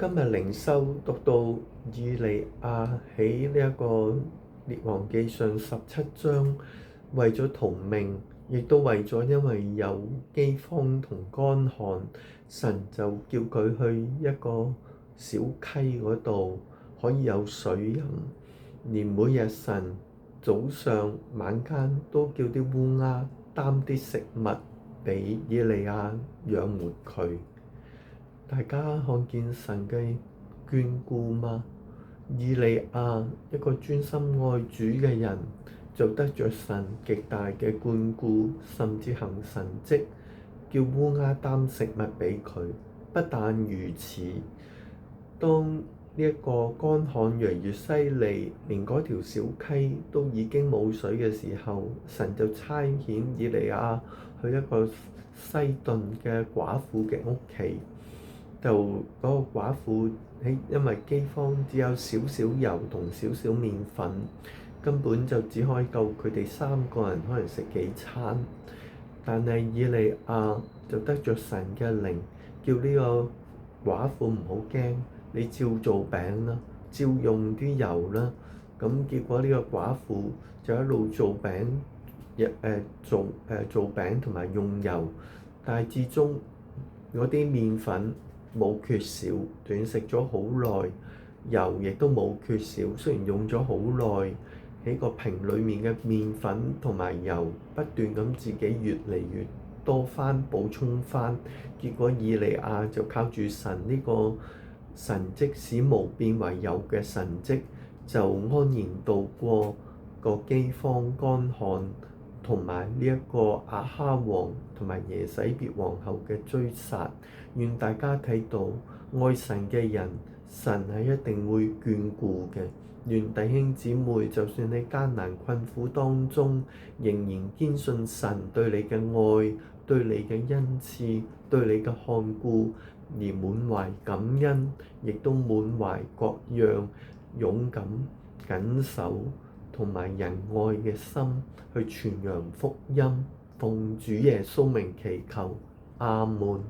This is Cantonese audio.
今日靈修讀到以利亞喺呢一個列王記上17章，為咗逃命，亦都為咗因為有饑荒同乾旱，神就叫佢去一個小溪嗰度可以有水飲，連每日神早上晚間都叫啲烏鴉擔啲食物俾以利亞養活佢。大家看見神嘅眷顧嗎？以利亞一個專心愛主嘅人，就得着神極大嘅眷顧，甚至行神蹟，叫烏鴉擔食物俾佢。不但如此，當呢一個乾旱越嚟越犀利，連嗰條小溪都已經冇水嘅時候，神就差遣以利亞去一個西頓嘅寡婦嘅屋企。就嗰個寡婦因為饑荒，只有少少油同少少麵粉，根本就只可以夠佢哋3個人可能食幾餐。但係以利亞就得着神嘅靈，叫呢個寡婦唔好驚，你照做餅啦，照用啲油啦。咁結果呢個寡婦就一路做餅，做餅同埋用油，但係至終嗰啲麵粉冇缺少，斷食咗好耐，油亦都冇缺少。雖然用咗好耐，喺個瓶裡面嘅麵粉同埋油不斷咁自己越嚟越多翻補充翻，結果以利亞就靠住神呢個神蹟使無變為有嘅神蹟，就安然度過個饑荒乾旱，同埋呢一個亞哈王同埋耶洗別皇后嘅追殺。願大家睇到愛神嘅人，神係一定會眷顧嘅。願弟兄姊妹就算喺艱難困苦當中，仍然堅信神對你嘅愛、對你嘅恩賜、對你嘅看顧，而滿懷感恩，亦都滿懷各樣勇敢、謹守同埋仁愛嘅心去傳揚福音。奉主耶穌名祈求，阿門。